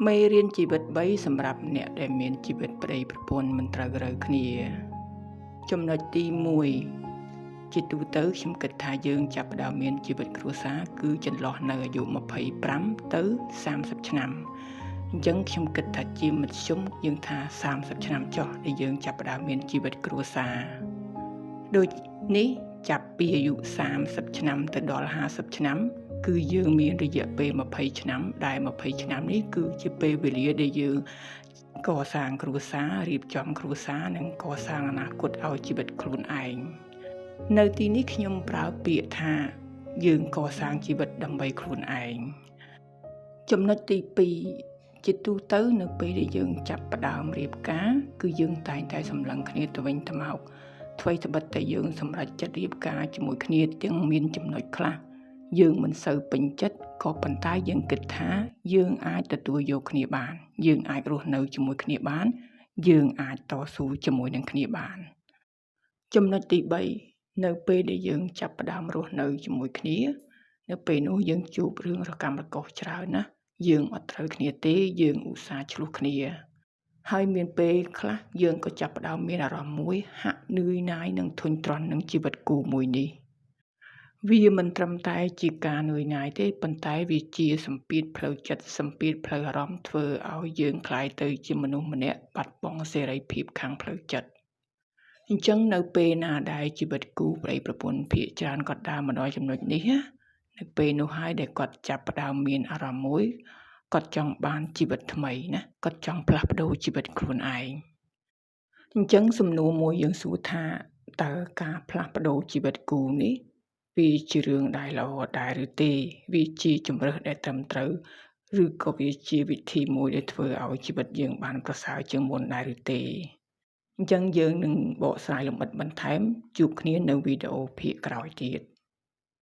មេរៀនជីវិត3សម្រាប់អ្នកដែលមានជីវិតប្តីប្រពន្ធមិនត្រូវរើគ្នាចំណុចទី1ជាទូទៅខ្ញុំគិតថាយើងចាប់ផ្ដើមមានជីវិតគ្រួសារគឺចន្លោះនៅអាយុ25ទៅ30ឆ្នាំអញ្ចឹងខ្ញុំគិតថាជាមធ្យមយើងថា30ឆ្នាំចុះដែលយើងចាប់ផ្ដើមមានជីវិតគ្រួសារដូចនេះចាប់ពីអាយុ30ឆ្នាំទៅដល់50ឆ្នាំគឺយើងមានរយៈពេល20ឆ្នាំដែល20ឆ្នាំនេះគឺជាពេលវេលាដែលយើងកសាងគ្រួសាររៀបចំគ្រួសារនិងកសាងអនាគតឲ្យជីវិតខ្លួនឯងនៅទីនេះខ្ញុំប្រើពាក្យថាយើងកសាងជីវិតដើម្បីខ្លួនឯងចំណុចទី2ជាទូទៅនៅពេលដែលយើងចាប់ផ្ដើមរៀបការគឺយើងតែងតែសម្លឹងគ្នាទៅវិញទៅមកអ្វីត្បិតតែយើងសម្រេចចិត្តរៀបការជាមួយគ្នាទាំងមានចំណុចខ្លះយើងមិនសូវពេញចិត្តក៏ប៉ុន្តែយើងគិតថាយើងអាចទទួលយកគ្នាបានយើងអាចរស់នៅជាមួយគ្នាបានយើងអាចតស៊ូជាមួយនឹងគ្នាបានចំណុចទី3នៅពេលដែលយើងចាប់ផ្ដើមរស់នៅជាមួយគ្នានៅពេលនោះយើងជួបរឿងរកាំរកូសច្រើនណាស់យើងអត់ត្រូវគ្នាទេយើងឧស្សាហ៍ឆ្លោះគ្នាហើយមានពេលខ្លះយើងក៏ចាប់ផ្ដើមមានអារម្មណ៍មួយហាក់នឿយណាយនិងធុញទ្រាន់នឹងជីវិតគូមួយនេះវាមិនត្រឹមតែជាការនឿយណាយទេប៉ុន្តែវាជាសម្ពាធផ្លូវចិត្តសម្ពាធផ្លូវអារម្មណ៍ធ្វើឲ្យយើងក្លាយទៅជាមនុស្សម្នាក់បាត់បង់សេរីភាពខាងផ្លូវចិត្តអញ្ចឹងនៅពេលណាដែលជីវិតគូប្តីប្រពន្ធភាគច្រើនគាត់ដើរមកដល់ចំណុចនេះនៅពេលនោះហើយដែលគាត់ចាប់ផ្ដើមមានអារម្មណ៍មួយគាត់ចង់បានជីវិតថ្មីណាគាត់ចង់ផ្លាស់ប្ដូរជីវិតខ្លួនឯងអញ្ចឹងសំណួរមួយយើងសួរថាតើការផ្លាស់ប្ដូរជីវិតគូនេះវាជារឿងដែលល្អដែរឬទេវាជាជំរើសដែលត្រឹមត្រូវឬក៏វាជាវិធីមួយដែលធ្វើឲ្យជីវិតយើងបានប្រសើរជាងមុនដែរឬទេអញ្ចឹងយើងនឹងបកស្រាយលម្អិតបន្ថែមជួបគ្នានៅវីដេអូភាគក្រោយទៀត